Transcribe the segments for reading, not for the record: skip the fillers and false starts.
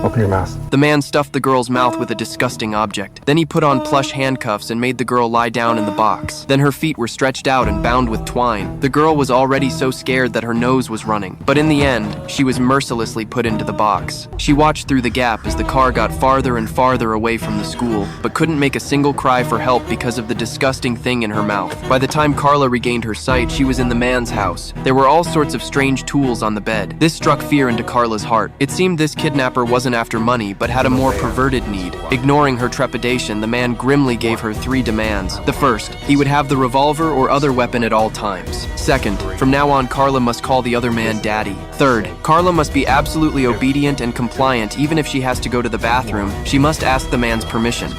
Open your mouth. The man stuffed the girl's mouth with a disgusting object. Then he put on plush handcuffs and made the girl lie down in the box. Then her feet were stretched out and bound with twine. The girl was already so scared that her nose was running. But in the end, she was mercilessly put into the box. She watched through the gap as the car got farther and farther away from the school, but couldn't make a single cry for help because of the disgusting thing in her mouth. By the time Carla regained her sight, she was in the man's house. There were all sorts of strange tools on the bed. This struck fear into Carla's heart. It seemed this kidnapper wasn't after money, but had a more perverted need. Ignoring her trepidation, the man grimly gave her 3 demands. The first, he would have the revolver or other weapon at all times. Second, from now on, Carla must call the other man daddy. Third, Carla must be absolutely obedient and compliant even if she has to go to the bathroom. She must ask the man's permission.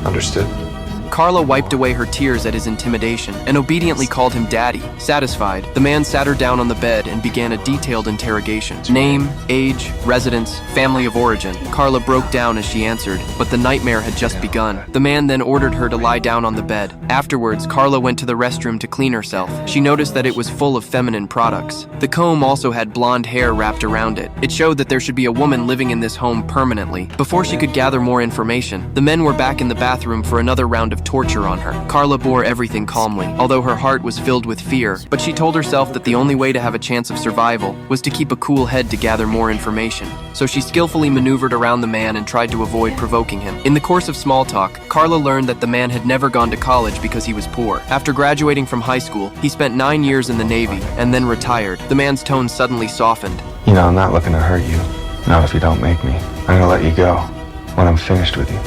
Understood. Carla wiped away her tears at his intimidation and obediently called him daddy. Satisfied, the man sat her down on the bed and began a detailed interrogation. Name, age, residence, family of origin. Carla broke down as she answered, but the nightmare had just begun. The man then ordered her to lie down on the bed. Afterwards, Carla went to the restroom to clean herself. She noticed that it was full of feminine products. The comb also had blonde hair wrapped around it. It showed that there should be a woman living in this home permanently. Before she could gather more information, the men were back in the bathroom for another round of torture on her. Carla bore everything calmly, although her heart was filled with fear, but she told herself that the only way to have a chance of survival was to keep a cool head to gather more information. So she skillfully maneuvered around the man and tried to avoid provoking him. In the course of small talk, Carla learned that the man had never gone to college because he was poor. After graduating from high school, he spent 9 years in the Navy and then retired. The man's tone suddenly softened. You know, I'm not looking to hurt you. Not if you don't make me. I'm gonna let you go when I'm finished with you.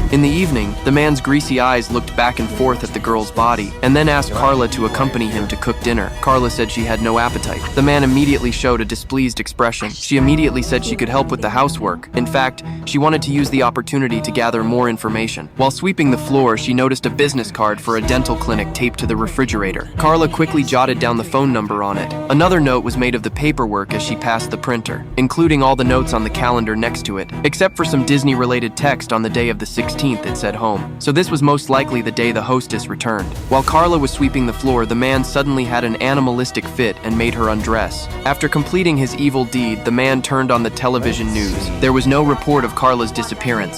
In the evening, the man's greasy eyes looked back and forth at the girl's body, and then asked Carla to accompany him to cook dinner. Carla said she had no appetite. The man immediately showed a displeased expression. She immediately said she could help with the housework. In fact, she wanted to use the opportunity to gather more information. While sweeping the floor, she noticed a business card for a dental clinic taped to the refrigerator. Carla quickly jotted down the phone number on it. Another note was made of the paperwork as she passed the printer, including all the notes on the calendar next to it, except for some Disney-related text on the day of the 16th. It said home. So this was most likely the day the hostess returned. While Carla was sweeping the floor, the man suddenly had an animalistic fit and made her undress. After completing his evil deed, the man turned on the television news. There was no report of Carla's disappearance.